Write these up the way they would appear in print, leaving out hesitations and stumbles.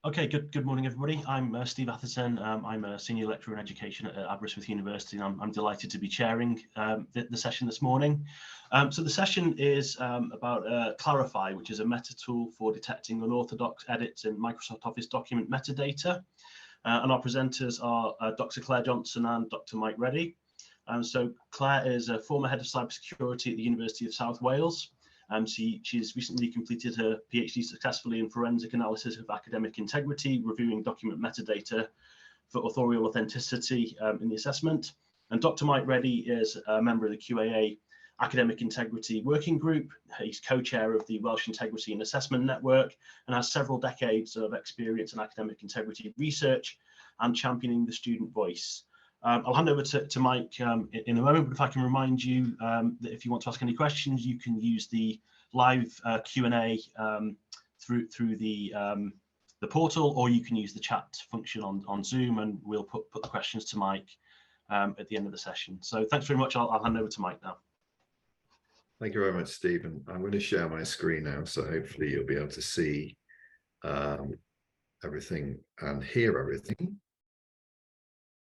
Okay, good morning, everybody. I'm Steve Atherton. I'm a senior lecturer in education at Aberystwyth University, and I'm delighted to be chairing the session this morning. So the session is about Clarify, which is a meta tool for detecting unorthodox edits in Microsoft Office document metadata. And our presenters are Dr. Claire Johnson and Dr. Mike Reddy. So Claire is a former head of cybersecurity at the University of South Wales. She's recently completed her PhD successfully in forensic analysis of academic integrity, reviewing document metadata for authorial authenticity in the assessment. And Dr. Mike Reddy is a member of the QAA Academic Integrity Working Group. He's co-chair of the Welsh Integrity and Assessment Network and has several decades of experience in academic integrity research and championing the student voice. I'll hand over to Mike in a moment, but if I can remind you that if you want to ask any questions, you can use the live Q&A through the portal, or you can use the chat function on Zoom, and we'll put the questions to Mike at the end of the session. So thanks very much. I'll hand over to Mike now. Thank you very much, Stephen. I'm going to share my screen now, so hopefully you'll be able to see everything and hear everything.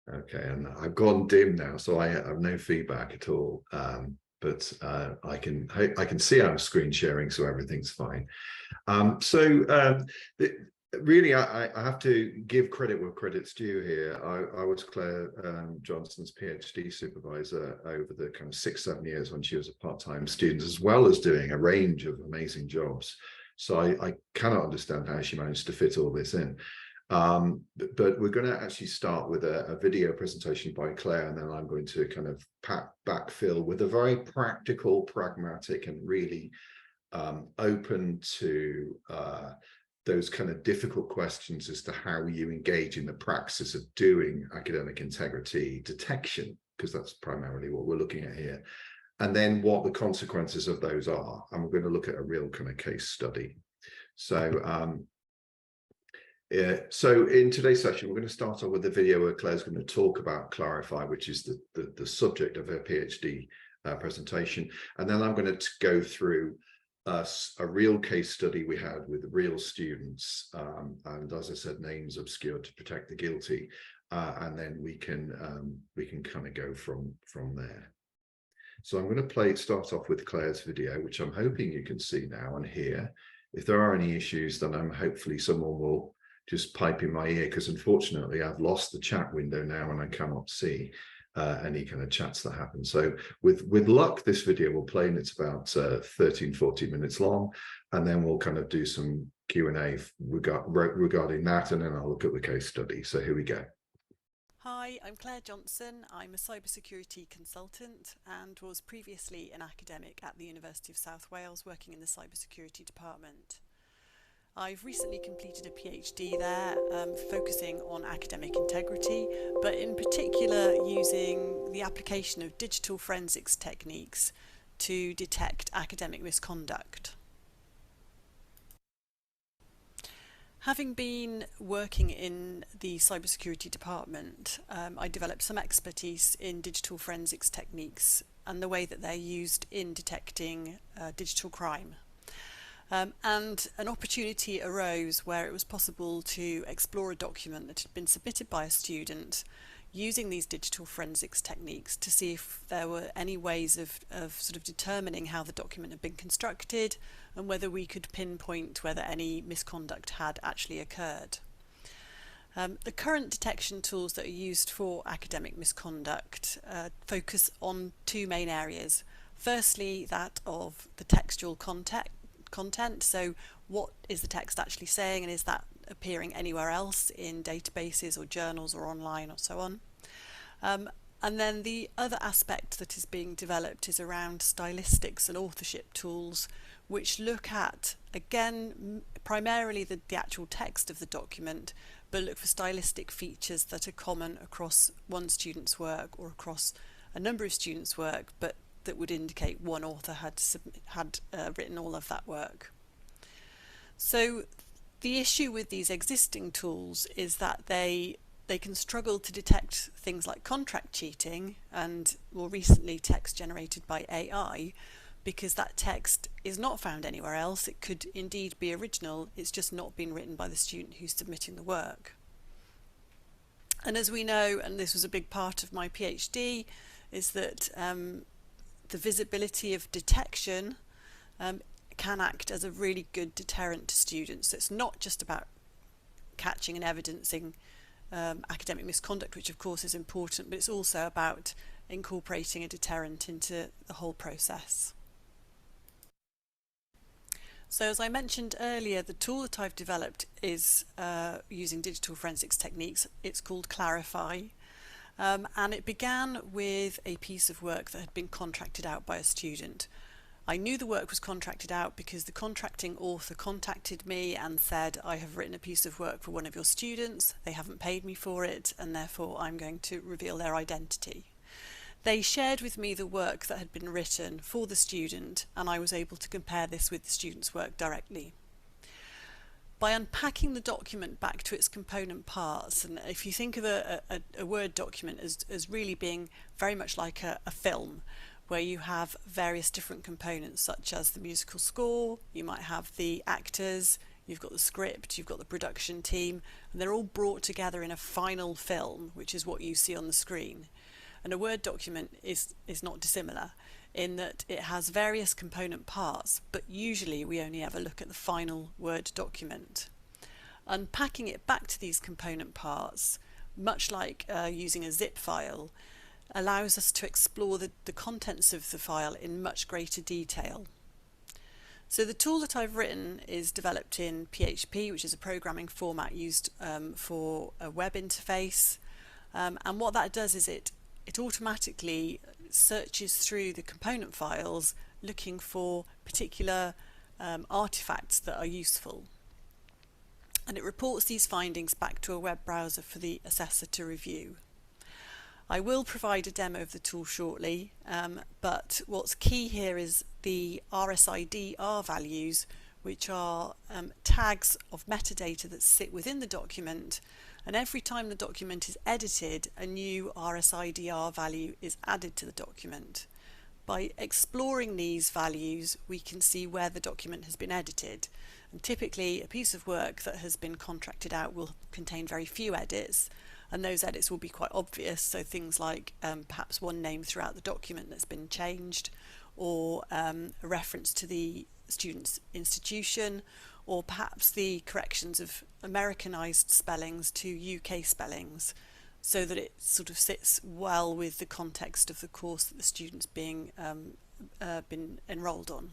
Okay, and I've gone dim now, so I have no feedback at all. But I can see I'm screen sharing, so everything's fine. Really, I have to give credit where credit's due here. I was Claire Johnson's PhD supervisor over the kind of 6-7 years when she was a part-time student, as well as doing a range of amazing jobs. So I cannot understand how she managed to fit all this in. But we're going to actually start with a video presentation by Claire, and then I'm going to kind of backfill with a very practical, pragmatic, and really open to those kind of difficult questions as to how you engage in the practice of doing academic integrity detection, because that's primarily what we're looking at here, and then what the consequences of those are. And we're going to look at a real kind of case study. So in today's session, we're going to start off with a video where Claire's going to talk about Clarify, which is the subject of her PhD presentation. And then I'm going to go through a real case study we had with real students. And as I said, names obscured to protect the guilty. And then we can kind of go from there. So I'm going to start off with Claire's video, which I'm hoping you can see now and hear. If there are any issues, then hopefully someone will just pipe in my ear, because unfortunately I've lost the chat window now and I cannot see any kind of chats that happen. So with luck, this video will play, and it's about 13-14 minutes long, and then we'll kind of do some Q&A regarding that, and then I'll look at the case study. So here we go. Hi, I'm Claire Johnson. I'm a cybersecurity consultant and was previously an academic at the University of South Wales working in the cybersecurity department. I've recently completed a PhD there, focusing on academic integrity, but in particular using the application of digital forensics techniques to detect academic misconduct. Having been working in the cybersecurity department, I developed some expertise in digital forensics techniques and the way that they're used in detecting digital crime. And an opportunity arose where it was possible to explore a document that had been submitted by a student using these digital forensics techniques to see if there were any ways of sort of determining how the document had been constructed and whether we could pinpoint whether any misconduct had actually occurred. The current detection tools that are used for academic misconduct focus on two main areas. Firstly, that of the textual content. So what is the text actually saying, and is that appearing anywhere else in databases or journals or online or so on? And then the other aspect that is being developed is around stylistics and authorship tools, which look at, again, primarily the actual text of the document, but look for stylistic features that are common across one student's work or across a number of students' work, but that would indicate one author had written all of that work. So the issue with these existing tools is that they can struggle to detect things like contract cheating and more recently text generated by AI, because that text is not found anywhere else. It could indeed be original, it's just not been written by the student who's submitting the work. And as we know, and this was a big part of my PhD, is that the visibility of detection can act as a really good deterrent to students. So it's not just about catching and evidencing academic misconduct, which of course is important, but it's also about incorporating a deterrent into the whole process. So as I mentioned earlier, the tool that I've developed is using digital forensics techniques. It's called Clarify, and it began with a piece of work that had been contracted out by a student. I knew the work was contracted out because the contracting author contacted me and said, I have written a piece of work for one of your students, they haven't paid me for it, and therefore I'm going to reveal their identity. They shared with me the work that had been written for the student, and I was able to compare this with the student's work directly. By unpacking the document back to its component parts, and if you think of a Word document as really being very much like a film, where you have various different components such as the musical score, you might have the actors, you've got the script, you've got the production team, and they're all brought together in a final film, which is what you see on the screen. And a Word document is not dissimilar in that it has various component parts, but usually we only ever look at the final Word document. Unpacking it back to these component parts, much like using a zip file, allows us to explore the contents of the file in much greater detail. So the tool that I've written is developed in PHP, which is a programming format used for a web interface, and what that does is it automatically searches through the component files looking for particular artifacts that are useful, and it reports these findings back to a web browser for the assessor to review. I will provide a demo of the tool shortly, but what's key here is the RSID-R values, which are tags of metadata that sit within the document, and every time the document is edited, a new RSID-R value is added to the document. By exploring these values, we can see where the document has been edited, and typically a piece of work that has been contracted out will contain very few edits, and those edits will be quite obvious, so things like perhaps one name throughout the document that's been changed, or a reference to the student's institution, or perhaps the corrections of Americanized spellings to UK spellings, so that it sort of sits well with the context of the course that the student's been enrolled on.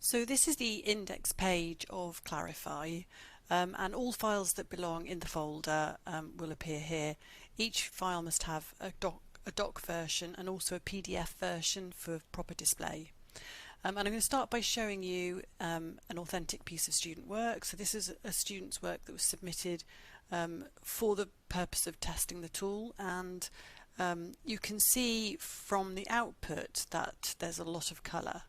So this is the index page of Clarify, and all files that belong in the folder will appear here. Each file must have a doc version and also a PDF version for proper display. And I'm going to start by showing you an authentic piece of student work. So this is a student's work that was submitted for the purpose of testing the tool, and you can see from the output that there's a lot of colour.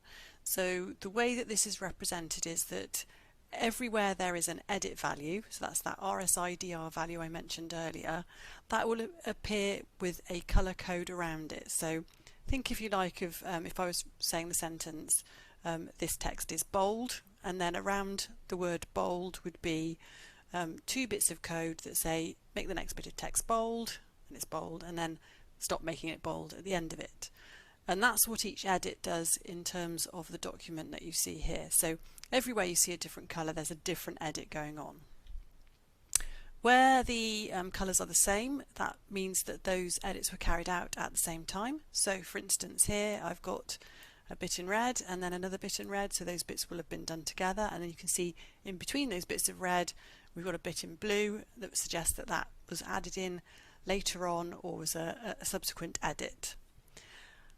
So the way that this is represented is that everywhere there is an edit value, so that's that RSID-R value I mentioned earlier, that will appear with a colour code around it. So think, if you like, of if I was saying the sentence, this text is bold, and then around the word bold would be 2 bits of code that say make the next bit of text bold, and it's bold, and then stop making it bold at the end of it. And that's what each edit does in terms of the document that you see here. So everywhere you see a different colour, there's a different edit going on. Where the colours are the same, that means that those edits were carried out at the same time. So for instance here I've got a bit in red and then another bit in red, so those bits will have been done together, and then you can see in between those bits of red we've got a bit in blue that suggests that that was added in later on or was a subsequent edit.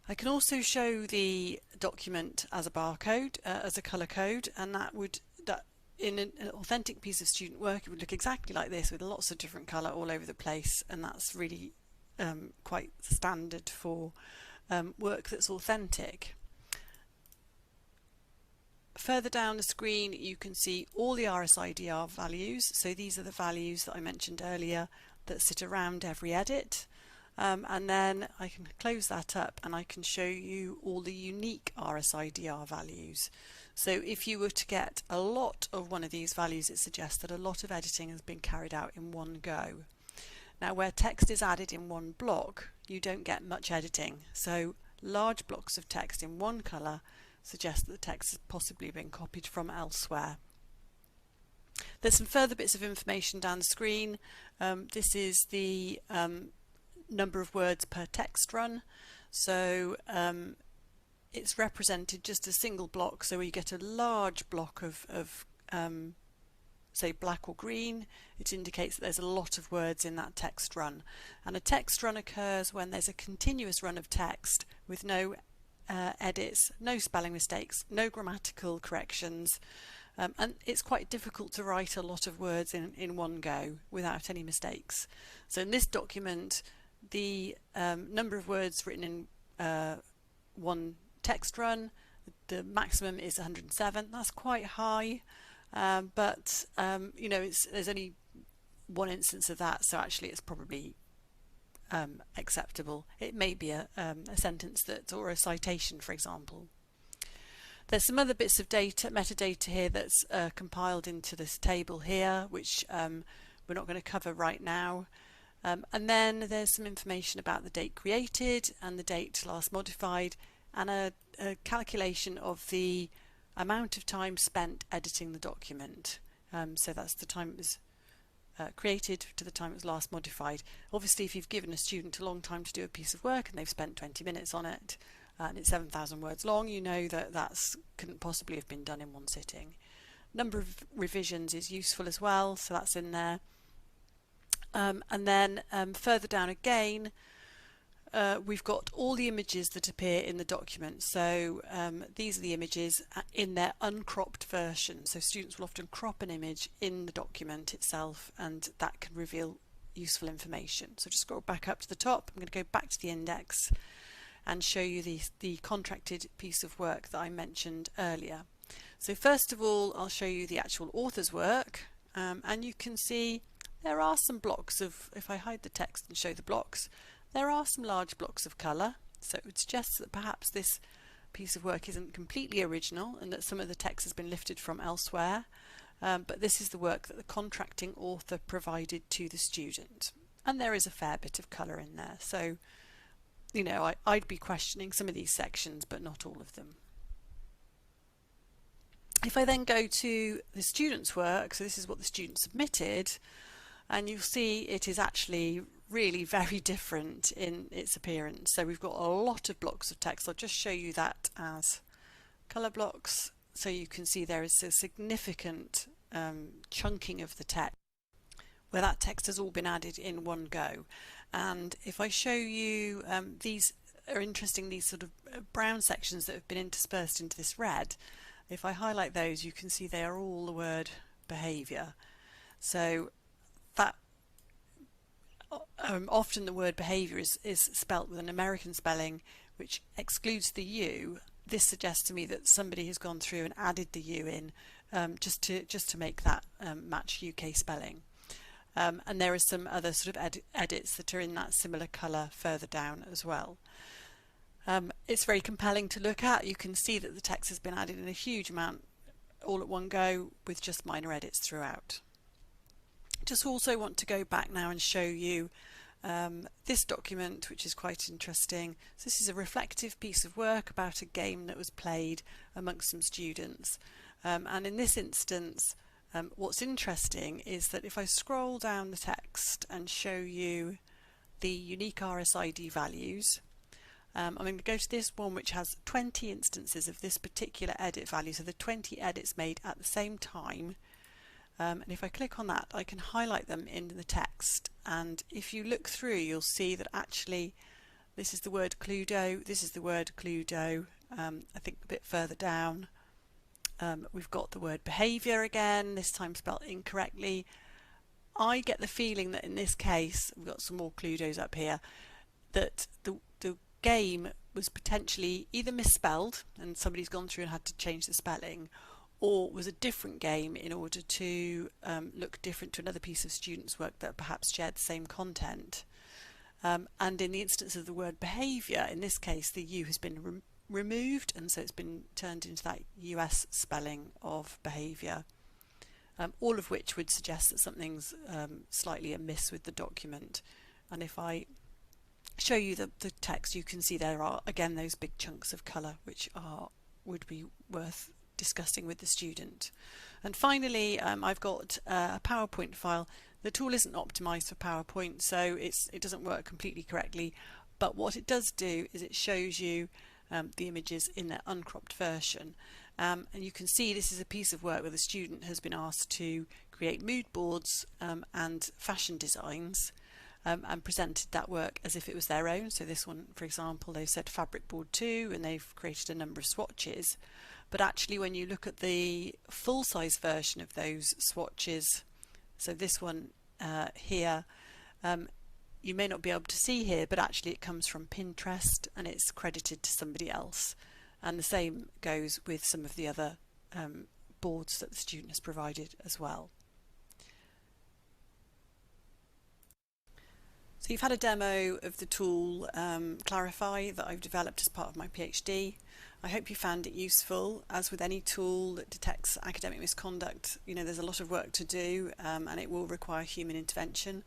I can also show the document as a barcode, as a colour code, and that in an authentic piece of student work it would look exactly like this, with lots of different colour all over the place, and that's really quite standard for work that's authentic. Further down the screen you can see all the RSID-R values, so these are the values that I mentioned earlier that sit around every edit. and then I can close that up and I can show you all the unique RSIDR values. So if you were to get a lot of one of these values, it suggests that a lot of editing has been carried out in one go. Now where text is added in one block, you don't get much editing. So large blocks of text in one colour suggest that the text has possibly been copied from elsewhere. There's some further bits of information down the screen. This is the number of words per text run. So it's represented just a single block, so you get a large block of say black or green. It indicates that there's a lot of words in that text run, and a text run occurs when there's a continuous run of text with no edits, no spelling mistakes, no grammatical corrections, and it's quite difficult to write a lot of words in one go without any mistakes. So in this document, the number of words written in one text run, the maximum is 107. That's quite high, but you know, there's only one instance of that, so actually it's probably acceptable. It may be a sentence or a citation, for example. There's some other bits of data, metadata here, that's compiled into this table here, which we're not going to cover right now. And then there's some information about the date created and the date last modified, and a calculation of the amount of time spent editing the document. So that's the time it was created to the time it was last modified. Obviously, if you've given a student a long time to do a piece of work and they've spent 20 minutes on it, and it's 7,000 words long, you know that couldn't possibly have been done in one sitting. Number of revisions is useful as well, so that's in there. And then further down again, we've got all the images that appear in the document. So these are the images in their uncropped version. So students will often crop an image in the document itself, and that can reveal useful information. So just scroll back up to the top. I'm going to go back to the index and show you the contracted piece of work that I mentioned earlier. So first of all, I'll show you the actual author's work, and you can see there are some blocks of, if I hide the text and show the blocks, there are some large blocks of colour, so it would suggest that perhaps this piece of work isn't completely original and that some of the text has been lifted from elsewhere, but this is the work that the contracting author provided to the student, and there is a fair bit of colour in there. So, you know, I'd be questioning some of these sections, but not all of them. If I then go to the student's work, so this is what the student submitted, and you'll see it is actually really very different in its appearance. So we've got a lot of blocks of text. I'll just show you that as colour blocks, so you can see there is a significant chunking of the text where that text has all been added in one go. And if I show you, these are interesting, these sort of brown sections that have been interspersed into this red. If I highlight those, you can see they are all the word behaviour. So that often the word behaviour is spelt with an American spelling which excludes the U. This suggests to me that somebody has gone through and added the U in just to make that match UK spelling. And there are some other sort of edits that are in that similar colour further down as well. It's very compelling to look at. You can see that the text has been added in a huge amount all at one go with just minor edits throughout. Just also want to go back now and show you this document, which is quite interesting. So this is a reflective piece of work about a game that was played amongst some students, and in this instance what's interesting is that if I scroll down the text and show you the unique RSID values, I'm going to go to this one which has 20 instances of this particular edit value, so the 20 edits made at the same time. And if I click on that, I can highlight them in the text, and if you look through, you'll see that actually this is the word Cluedo, this is the word Cluedo. I think a bit further down we've got the word behaviour again, this time spelt incorrectly. I get the feeling that in this case, we've got some more Cluedos up here, that the game was potentially either misspelled and somebody's gone through and had to change the spelling, or was a different game in order to look different to another piece of students' work that perhaps shared the same content. And in the instance of the word behaviour, in this case, the U has been removed, and so it's been turned into that US spelling of behaviour, all of which would suggest that something's slightly amiss with the document. And if I show you the text, you can see there are, again, those big chunks of colour, which would be worth discussing with the student. And finally, I've got a PowerPoint file. The tool isn't optimized for PowerPoint, so it doesn't work completely correctly, but what it does do is it shows you the images in their uncropped version. And you can see this is a piece of work where the student has been asked to create mood boards and fashion designs, and presented that work as if it was their own. So this one, for example, they've said fabric board 2, and they've created a number of swatches. But actually, when you look at the full-size version of those swatches, so this one here, you may not be able to see here, but actually it comes from Pinterest and it's credited to somebody else. And the same goes with some of the other boards that the student has provided as well. So you've had a demo of the tool Clarify that I've developed as part of my PhD. I hope you found it useful. As with any tool that detects academic misconduct, there's a lot of work to do, and it will require human intervention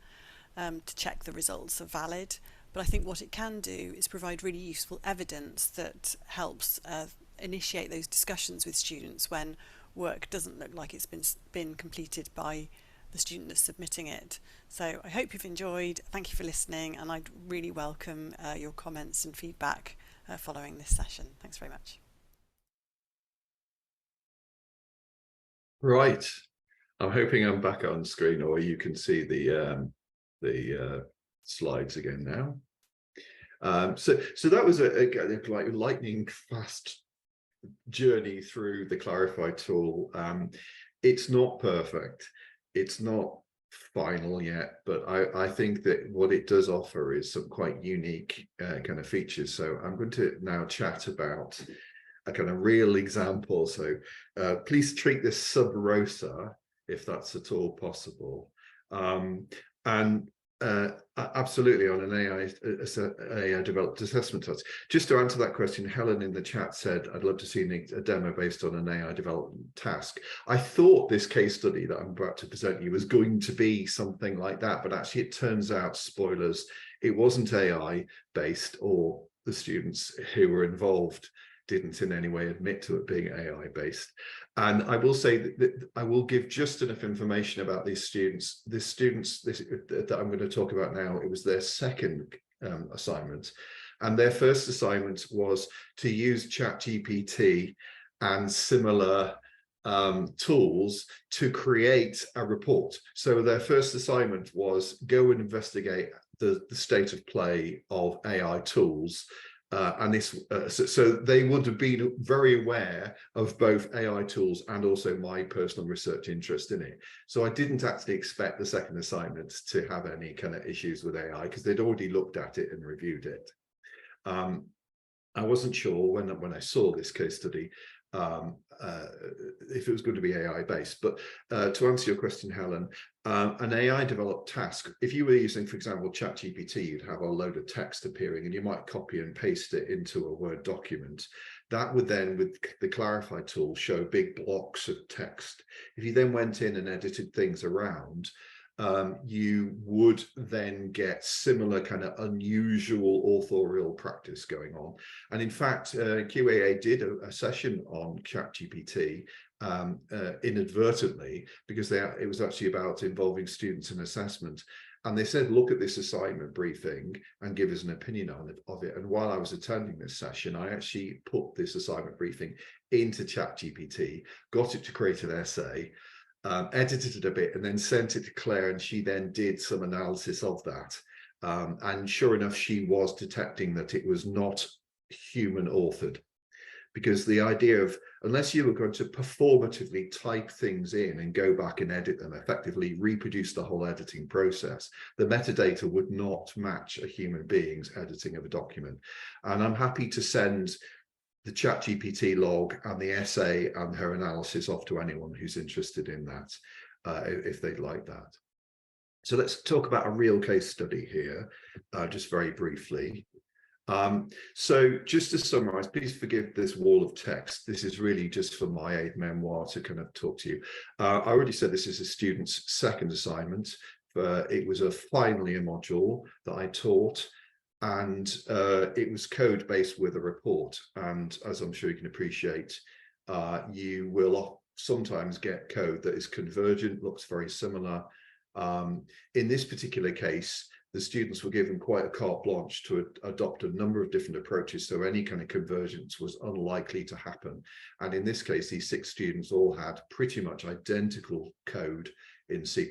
to check the results are valid. But I think what it can do is provide really useful evidence that helps initiate those discussions with students when work doesn't look like it's been completed by the student that's submitting it. So I hope you've enjoyed. Thank you for listening, and I'd really welcome your comments and feedback following this session. Thanks very much. Right. I'm hoping I'm back on screen, or you can see the slides again now. So that was a like lightning fast journey through the Clarify tool. It's not perfect. It's not final yet, but I think that what it does offer is some quite unique kind of features. So I'm going to now chat about a kind of real example. So please treat this sub rosa, if that's at all possible. And absolutely on an AI developed assessment task. Just to answer that question, Helen in the chat said, I'd love to see a demo based on an AI development task. I thought this case study that I'm about to present you was going to be something like that, but actually it turns out, spoilers, it wasn't AI based, or the students who were involved didn't in any way admit to it being AI based. And I will say that I will give just enough information about these students. The students that I'm going to talk about now, it was their second assignment. And their first assignment was to use ChatGPT and similar tools to create a report. So their first assignment was go and investigate the state of play of AI tools. And this, so they would have been very aware of both AI tools and also my personal research interest in it. So I didn't actually expect the second assignment to have any kind of issues with AI because they'd already looked at it and reviewed it. I wasn't sure when I saw this case study if it was going to be AI based, but to answer your question, Helen, an AI developed task, if you were using, for example, ChatGPT, you'd have a load of text appearing and you might copy and paste it into a Word document. That would then, with the Clarify tool, show big blocks of text. If you then went in and edited things around, you would then get similar kind of unusual authorial practice going on. And in fact, QAA did a session on ChatGPT inadvertently, because it was actually about involving students in assessment. And they said, look at this assignment briefing and give us an opinion on it. And while I was attending this session, I actually put this assignment briefing into ChatGPT, got it to create an essay, edited it a bit, and then sent it to Claire, and she then did some analysis of that. And sure enough, she was detecting that it was not human authored, because the idea of, unless you were going to performatively type things in and go back and edit them, effectively reproduce the whole editing process, the metadata would not match a human being's editing of a document. And I'm happy to send the ChatGPT log and the essay and her analysis off to anyone who's interested in that, if they'd like that. So let's talk about a real case study here, just very briefly. So just to summarize, please forgive this wall of text. This is really just for my aid memoir to kind of talk to you. I already said this is a student's second assignment. It was finally a module that I taught, and it was code based with a report. And as I'm sure you can appreciate, you will sometimes get code that is convergent, looks very similar. In this particular case, the students were given quite a carte blanche to adopt a number of different approaches, so any kind of convergence was unlikely to happen. And in this case, these 6 students all had pretty much identical code in C++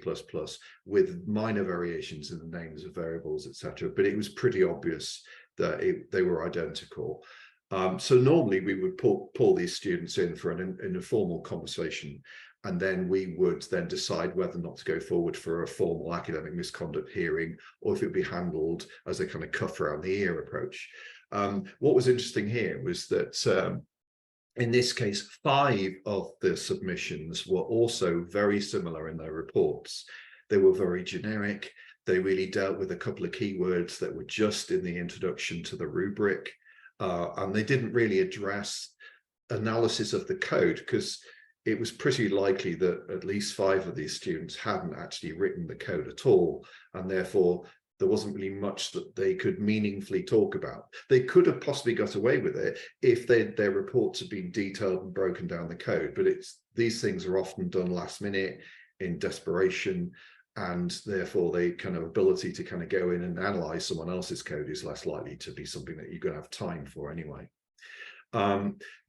with minor variations in the names of variables, etc. But it was pretty obvious that they were identical. So normally we would pull these students in for an informal conversation, and then we would then decide whether or not to go forward for a formal academic misconduct hearing, or if it would be handled as a kind of cuff around the ear approach. What was interesting here was that in this case, 5 of the submissions were also very similar in their reports. They were very generic. They really dealt with a couple of keywords that were just in the introduction to the rubric. And they didn't really address analysis of the code, because it was pretty likely that at least 5 of these students hadn't actually written the code at all, and therefore there wasn't really much that they could meaningfully talk about. They could have possibly got away with it if their reports had been detailed and broken down the code, but these things are often done last minute in desperation, and therefore the kind of ability to kind of go in and analyze someone else's code is less likely to be something that you're going to have time for anyway.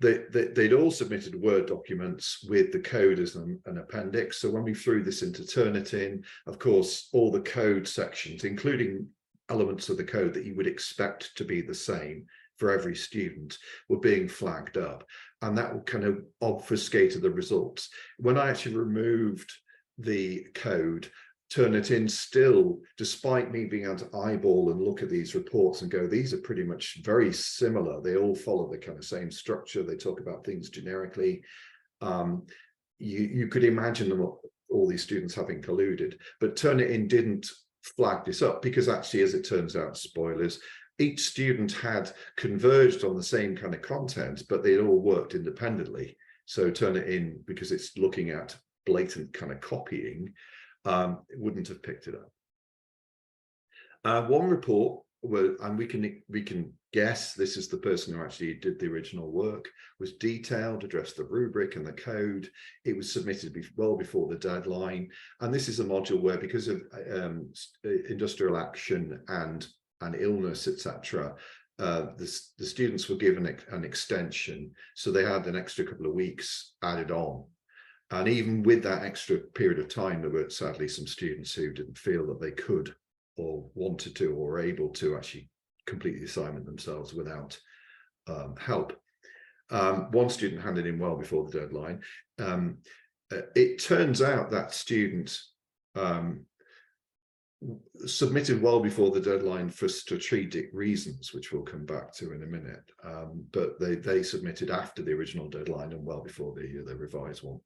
They'd all submitted Word documents with the code as an appendix. So when we threw this into Turnitin, of course, all the code sections, including elements of the code that you would expect to be the same for every student, were being flagged up. And that kind of obfuscated the results. When I actually removed the code, Turnitin still, despite me being able to eyeball and look at these reports and go, these are pretty much very similar. They all follow the kind of same structure. They talk about things generically. You could imagine them, all these students having colluded, but Turnitin didn't flag this up because actually, as it turns out, spoilers, each student had converged on the same kind of content, but they all worked independently. So Turnitin, because it's looking at blatant kind of copying, it wouldn't have picked it up. One report, and we can guess this is the person who actually did the original work, was detailed, addressed the rubric and the code. It was submitted well before the deadline, and this is a module where, because of industrial action and illness, etc., the students were given an extension, so they had an extra couple of weeks added on. And even with that extra period of time, there were sadly some students who didn't feel that they could or wanted to or were able to actually complete the assignment themselves without help. One student handed in well before the deadline. It turns out that student submitted well before the deadline for strategic reasons, which we'll come back to in a minute. But they submitted after the original deadline and well before the revised one.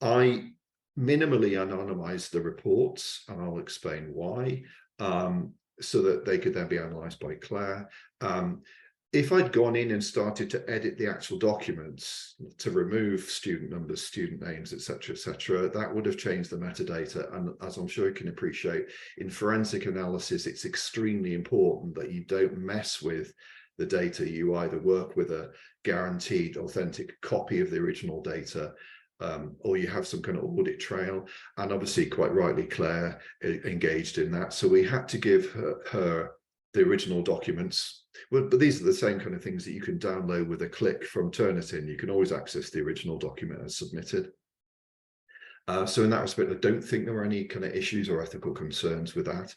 I minimally anonymized the reports, and I'll explain why, so that they could then be analyzed by Claire. If I'd gone in and started to edit the actual documents to remove student numbers, student names, etc., that would have changed the metadata. And as I'm sure you can appreciate, in forensic analysis, it's extremely important that you don't mess with the data. You either work with a guaranteed authentic copy of the original data, or you have some kind of audit trail. And obviously, quite rightly, Claire engaged in that. So we had to give her the original documents. Well, but these are the same kind of things that you can download with a click from Turnitin. You can always access the original document as submitted. So in that respect, I don't think there were any kind of issues or ethical concerns with that.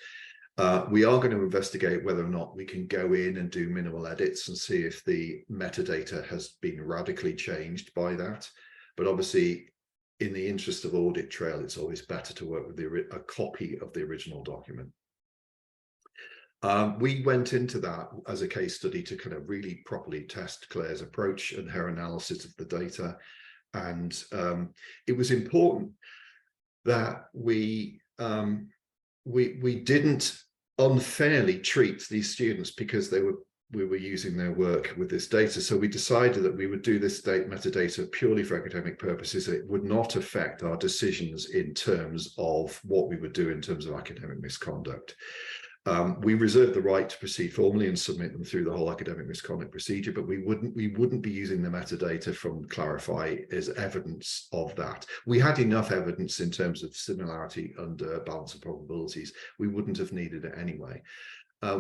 We are going to investigate whether or not we can go in and do minimal edits and see if the metadata has been radically changed by that. But obviously, in the interest of audit trail, it's always better to work with a copy of the original document. We went into that as a case study to kind of really properly test Claire's approach and her analysis of the data. And it was important that we we didn't unfairly treat these students because we were using their work with this data. So we decided that we would do this metadata purely for academic purposes. It would not affect our decisions in terms of what we would do in terms of academic misconduct. We reserve the right to proceed formally and submit them through the whole academic misconduct procedure, but we wouldn't be using the metadata from Clarify as evidence of that. We had enough evidence in terms of similarity under balance of probabilities. We wouldn't have needed it anyway.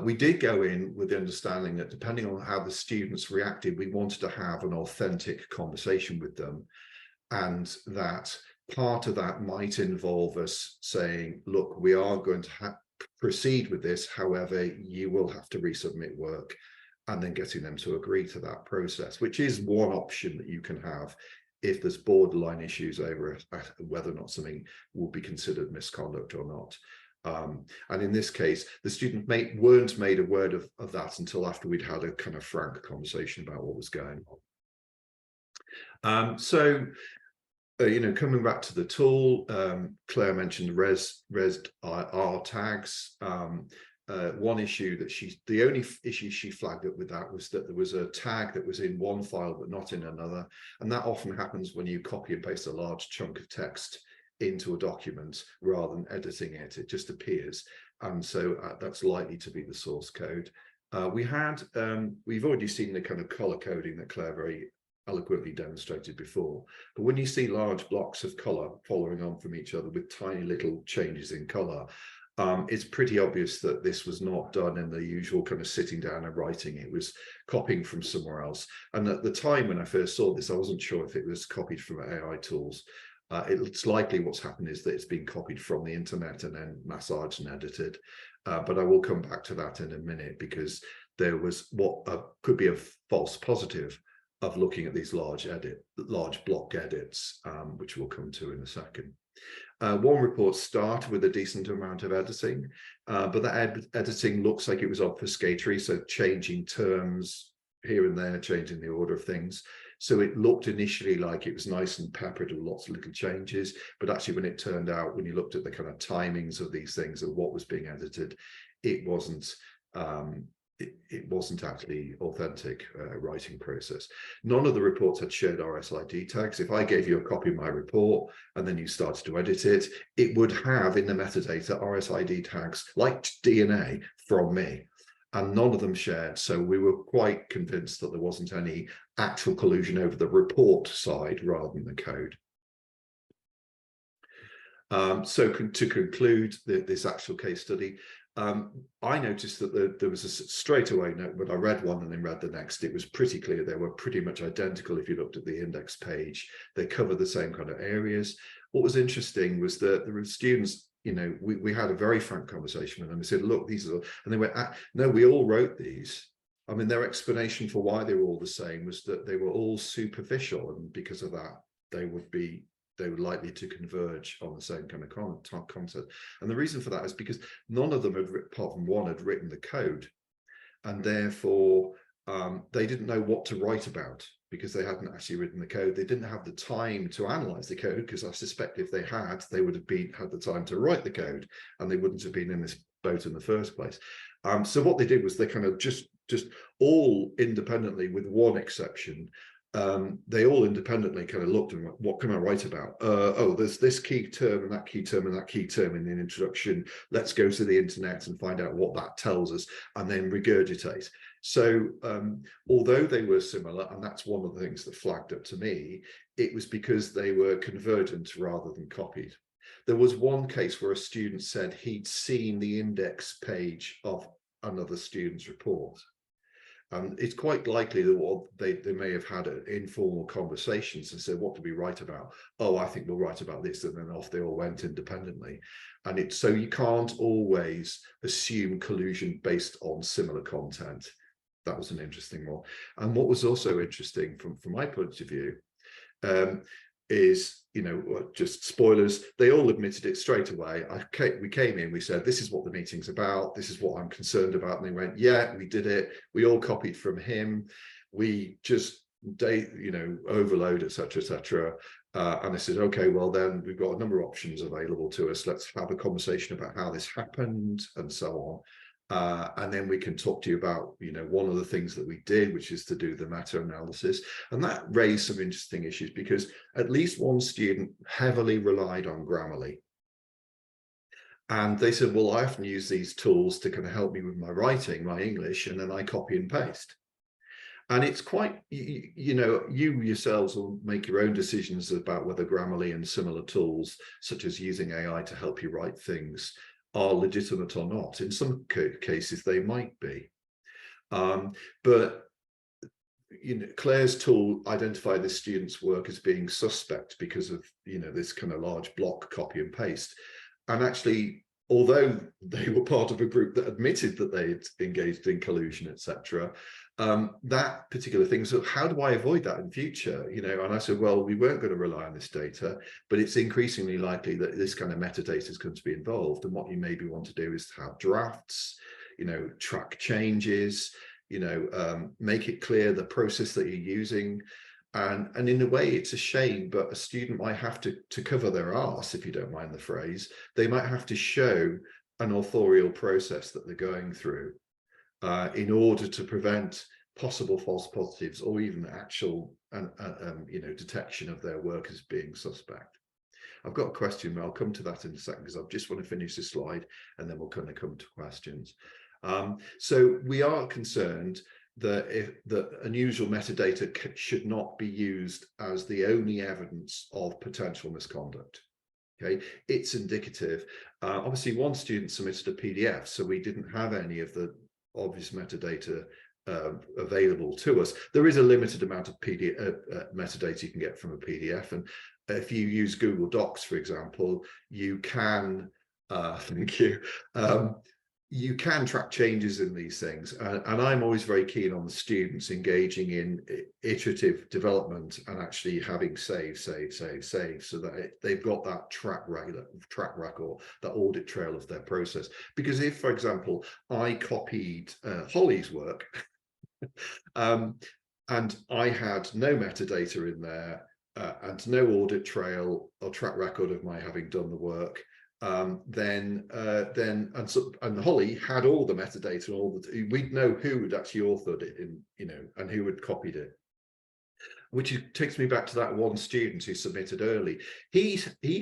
We did go in with the understanding that depending on how the students reacted, we wanted to have an authentic conversation with them, and that part of that might involve us saying, look, we are going to proceed with this, however, you will have to resubmit work, and then getting them to agree to that process, which is one option that you can have if there's borderline issues over whether or not something will be considered misconduct or not. And in this case, the students weren't made aware of that until after we'd had a kind of frank conversation about what was going on. Coming back to the tool, Claire mentioned res-r tags. One issue that the only issue she flagged up with that was that there was a tag that was in one file but not in another, and that often happens when you copy and paste a large chunk of text into a document rather than editing it. It just appears, and so that's likely to be the source code. We've already seen the kind of color coding that Claire very eloquently demonstrated before, but when you see large blocks of color following on from each other with tiny little changes in color, it's pretty obvious that this was not done in the usual kind of sitting down and writing. It was copying from somewhere else. And at the time when I first saw this, I wasn't sure if it was copied from AI tools. It's likely what's happened is that it's been copied from the internet and then massaged and edited. But I will come back to that in a minute, because there was what could be a false positive of looking at these large block edits, which we'll come to in a second. One report started with a decent amount of editing, but that editing looks like it was obfuscatory, so changing terms here and there, changing the order of things. So it looked initially like it was nice and peppered with lots of little changes, but actually when it turned out, when you looked at the kind of timings of these things and what was being edited, it wasn't actually authentic writing process. None of the reports had shared RSID tags. If I gave you a copy of my report and then you started to edit it, it would have in the metadata RSID tags like DNA from me, and none of them shared. So we were quite convinced that there wasn't any actual collusion over the report side rather than the code. So to conclude this actual case study, I noticed that there was a straight away note when I read one and then read the next. It was pretty clear they were pretty much identical. If you looked at the index page, they cover the same kind of areas. What was interesting was that there were students, we had a very frank conversation with them. We said, look, these are, and they went, no, we all wrote these. I mean, their explanation for why they were all the same was that they were all superficial, and because of that, they were likely to converge on the same kind of concept. And the reason for that is because none of them, apart from one, had written the code, and therefore they didn't know what to write about because they hadn't actually written the code. They didn't have the time to analyze the code, because I suspect if they had, they would have had the time to write the code, and they wouldn't have been in this boat in the first place. So what they did was they kind of just all independently, with one exception, they all independently kind of looked and went, what can I write about? Oh, there's this key term and that key term and that key term in the introduction. Let's go to the internet and find out what that tells us, and then regurgitate. So although they were similar, and that's one of the things that flagged up to me, it was because they were convergent rather than copied. There was one case where a student said he'd seen the index page of another student's report. And it's quite likely that they may have had informal conversations and said, what do we write about? Oh, I think we'll write about this. And then off they all went independently. And so you can't always assume collusion based on similar content. That was an interesting one. And what was also interesting from my point of view is, just spoilers, they all admitted it straight away. We came in, we said, this is what the meeting's about, this is what I'm concerned about, and they went, yeah, we did it, we all copied from him, we just overload, etc., etc. And I said, okay, well, then we've got a number of options available to us. Let's have a conversation about how this happened and so on. And then we can talk to you about, one of the things that we did, which is to do the meta-analysis. And that raised some interesting issues because at least one student heavily relied on Grammarly. And they said, well, I often use these tools to kind of help me with my writing, my English, and then I copy and paste. And it's quite, you yourselves will make your own decisions about whether Grammarly and similar tools, such as using AI to help you write things, are legitimate or not. In some cases, they might be. But Claire's tool identified the student's work as being suspect because of, this kind of large block copy and paste. And actually, although they were part of a group that admitted that they had engaged in collusion, etc., that particular thing, so how do I avoid that in future? And I said, well, we weren't going to rely on this data, but it's increasingly likely that this kind of metadata is going to be involved. And what you maybe want to do is to have drafts, track changes, make it clear the process that you're using. And in a way, it's a shame, but a student might have to cover their arse, if you don't mind the phrase. They might have to show an authorial process that they're going through in order to prevent possible false positives or even actual detection of their work as being suspect. I've got a question, but I'll come to that in a second because I just want to finish this slide and then we'll kind of come to questions. So we are concerned that unusual metadata should not be used as the only evidence of potential misconduct. Okay, it's indicative. Obviously, one student submitted a PDF, so we didn't have any of the obvious metadata available to us. There is a limited amount of metadata you can get from a PDF, and if you use Google Docs, for example, you can. Thank you. You can track changes in these things, and I'm always very keen on the students engaging in iterative development and actually having save, so that they've got that track record, that audit trail of their process. Because if, for example, I copied Holly's work and I had no metadata in there and no audit trail or track record of my having done the work, then Holly had all the metadata and all we'd know who had actually authored it and who had copied it. Which takes me back to that one student who submitted early. He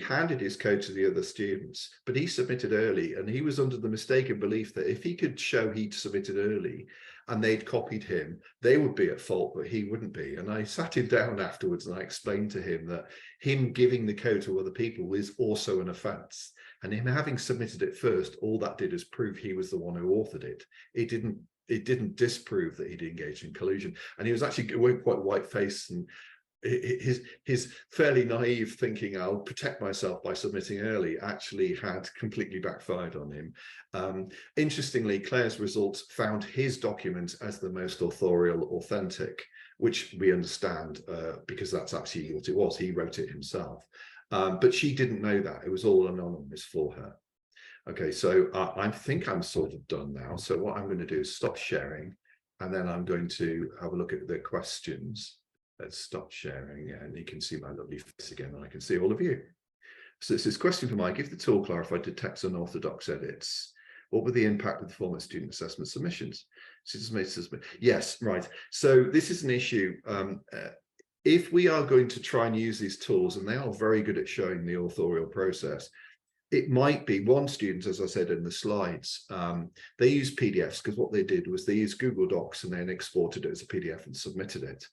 handed his code to the other students, but he submitted early, and he was under the mistaken belief that if he could show he'd submitted early and they'd copied him, they would be at fault, but he wouldn't be. And I sat him down afterwards and I explained to him that him giving the code to other people is also an offence. And him having submitted it first, all that did is prove he was the one who authored it. It didn't disprove that he'd engaged in collusion. And he was actually quite white-faced, and his fairly naive thinking, I'll protect myself by submitting early, actually had completely backfired on him. Interestingly, Claire's results found his document as the most authorial, authentic, which we understand because that's actually what it was. He wrote it himself. But she didn't know that. It was all anonymous for her. Okay, so I think I'm sort of done now. So what I'm going to do is stop sharing, and then I'm going to have a look at the questions. Let's stop sharing, and you can see my lovely face again, and I can see all of you. So this is a question for Mike. If the tool clarified detects unorthodox edits, what would the impact of the format student assessment submissions? Yes, right. So this is an issue. If we are going to try and use these tools, and they are very good at showing the authorial process, it might be one student, as I said in the slides, they use PDFs because what they did was they used Google Docs and then exported it as a PDF and submitted it.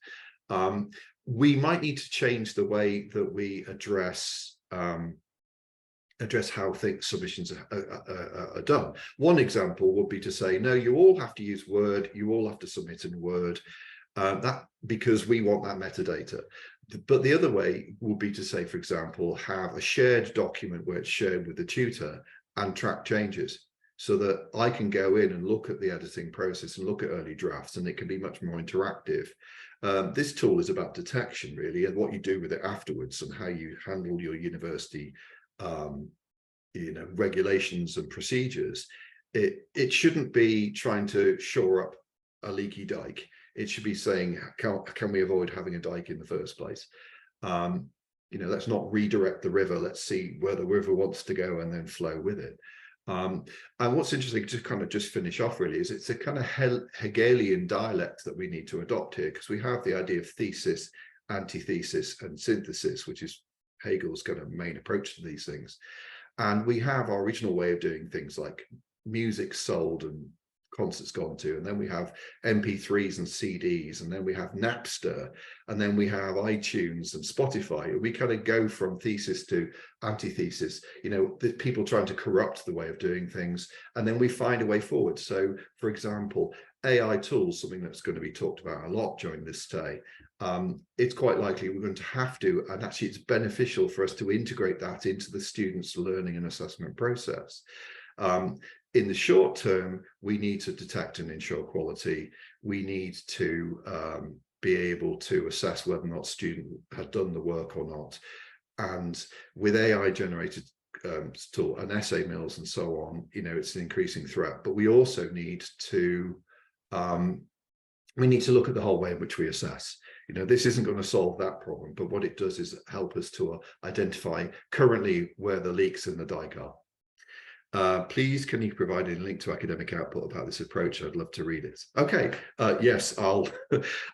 We might need to change the way that we address how submissions are done. One example would be to say, no, you all have to use Word, you all have to submit in Word, that because we want that metadata. But the other way would be to say, for example, have a shared document where it's shared with the tutor and track changes so that I can go in and look at the editing process and look at early drafts, and it can be much more interactive. This tool is about detection, really, and what you do with it afterwards and how you handle your university regulations and procedures. It shouldn't be trying to shore up a leaky dike. It should be saying, can we avoid having a dike in the first place? let's not redirect the river. Let's see where the river wants to go and then flow with it. And what's interesting, to kind of just finish off really, is it's a kind of Hegelian dialect that we need to adopt here, because we have the idea of thesis, antithesis, and synthesis, which is Hegel's kind of main approach to these things. And we have our original way of doing things like music sold and concerts gone to, and then we have MP3s and CDs, and then we have Napster, and then we have iTunes and Spotify. We kind of go from thesis to antithesis, the people trying to corrupt the way of doing things, and then we find a way forward. So, for example, AI tools, something that's going to be talked about a lot during this day. It's quite likely we're going to have to, and actually it's beneficial for us to integrate that into the students' learning and assessment process. In the short term, we need to detect and ensure quality. We need to be able to assess whether or not student had done the work or not. And with AI generated tool and essay mills and so on, it's an increasing threat. But we also need to look at the whole way in which we assess. This isn't going to solve that problem, but what it does is help us to identify currently where the leaks in the dike are. Please, can you provide a link to academic output about this approach? I'd love to read it. Okay, yes, I'll.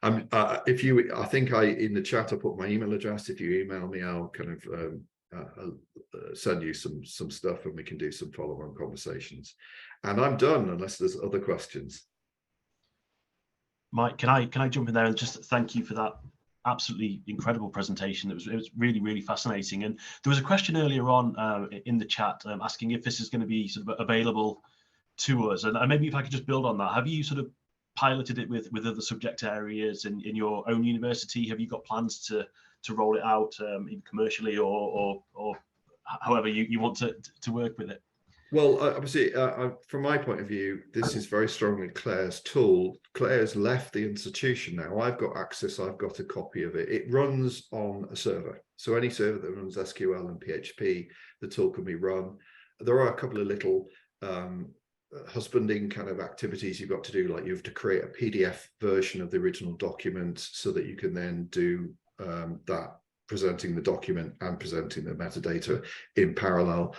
I think in the chat I put my email address. If you email me, I'll kind of send you some stuff, and we can do some follow-on conversations. And I'm done, unless there's other questions. Mike, can I jump in there and just thank you for that absolutely incredible presentation. It was really, really fascinating. And there was a question earlier on in the chat asking if this is going to be sort of available to us. And maybe if I could just build on that, have you sort of piloted it with other subject areas in your own university? Have you got plans to roll it out either commercially or however you want to work with it? Well, obviously, from my point of view, this is very strongly Claire's tool. Claire's left the institution now. I've got access. I've got a copy of it. It runs on a server. So any server that runs SQL and PHP, the tool can be run. There are a couple of little husbanding kind of activities you've got to do, like you have to create a PDF version of the original document so that you can then do that, presenting the document and presenting the metadata in parallel.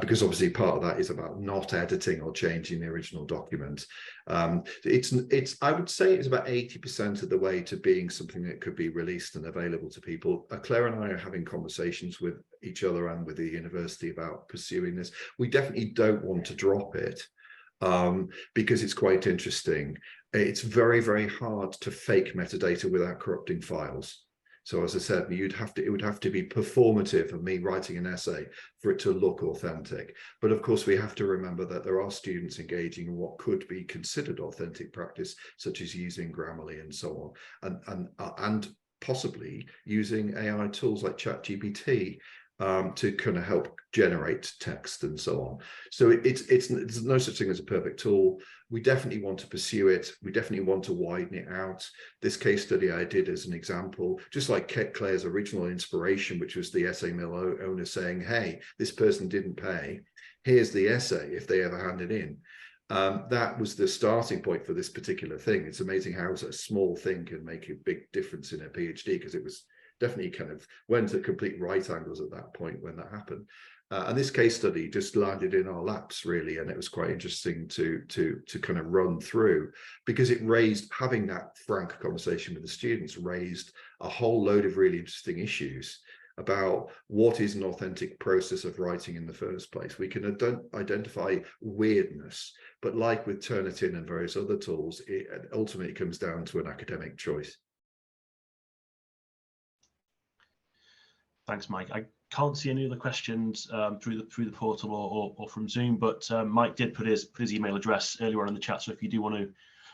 Because obviously part of that is about not editing or changing the original document. I would say it's about 80% of the way to being something that could be released and available to people. Claire and I are having conversations with each other and with the university about pursuing this. We definitely don't want to drop it because it's quite interesting. It's very, very hard to fake metadata without corrupting files. So as I said, it would have to be performative of me writing an essay for it to look authentic. But of course, we have to remember that there are students engaging in what could be considered authentic practice, such as using Grammarly and so on, and possibly using AI tools like ChatGPT to kind of help generate text and so on. So there's no such thing as a perfect tool. We definitely want to pursue it. We definitely want to widen it out. This case study I did as an example, just like Claire's original inspiration, which was the essay mill owner saying, hey, this person didn't pay. Here's the essay if they ever hand it in. That was the starting point for this particular thing. It's amazing how a small thing can make a big difference in a PhD, because it was definitely kind of went at complete right angles at that point when that happened. And this case study just landed in our laps, really, and it was quite interesting to kind of run through, because it raised, having that frank conversation with the students raised a whole load of really interesting issues about what is an authentic process of writing in the first place. We can identify weirdness, but like with Turnitin and various other tools, it ultimately comes down to an academic choice. Thanks, Mike. I can't see any other questions through the portal or from Zoom, but Mike did put his email address earlier on in the chat. So if you do want to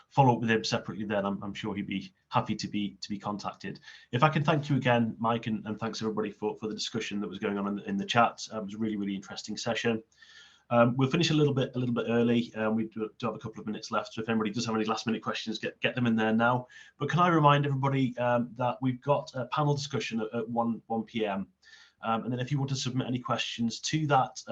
follow up with him separately, then I'm sure he'd be happy to be contacted. If I can thank you again, Mike, and thanks everybody for the discussion that was going on in the chat. It was a really, really interesting session. We'll finish a little bit early. We do have a couple of minutes left, so if anybody does have any last minute questions, get them in there now. But can I remind everybody that we've got a panel discussion at 1 p.m. And then if you want to submit any questions to that,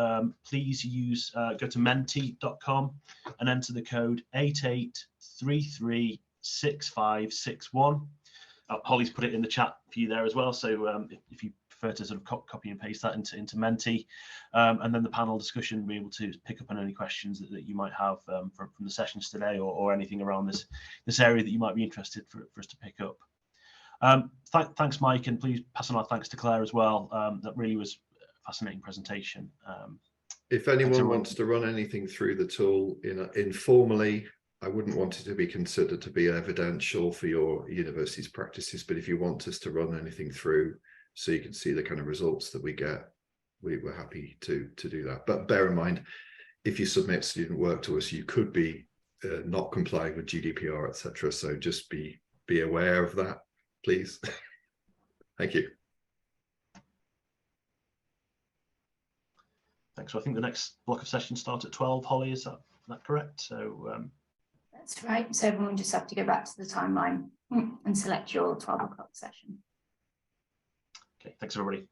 please go to menti.com and enter the code 88336561. Holly's put it in the chat for you there as well, so if you prefer to sort of copy and paste that into Menti, and then the panel discussion will be able to pick up on any questions that you might have from the sessions today, or anything around this area that you might be interested for us to pick up. Thanks, Mike, and please pass on our thanks to Claire as well. That really was a fascinating presentation. If anyone wants to run anything through the tool informally, I wouldn't want it to be considered to be evidential for your university's practices, but if you want us to run anything through so you can see the kind of results that we get, we're happy to do that. But bear in mind, if you submit student work to us, you could be not complying with GDPR, etc. So just be aware of that, please. Thank you. Thanks. So I think the next block of sessions start at 12. Holly, is that correct? So that's right. So everyone just have to go back to the timeline and select your 12 o'clock session. Okay, thanks everybody.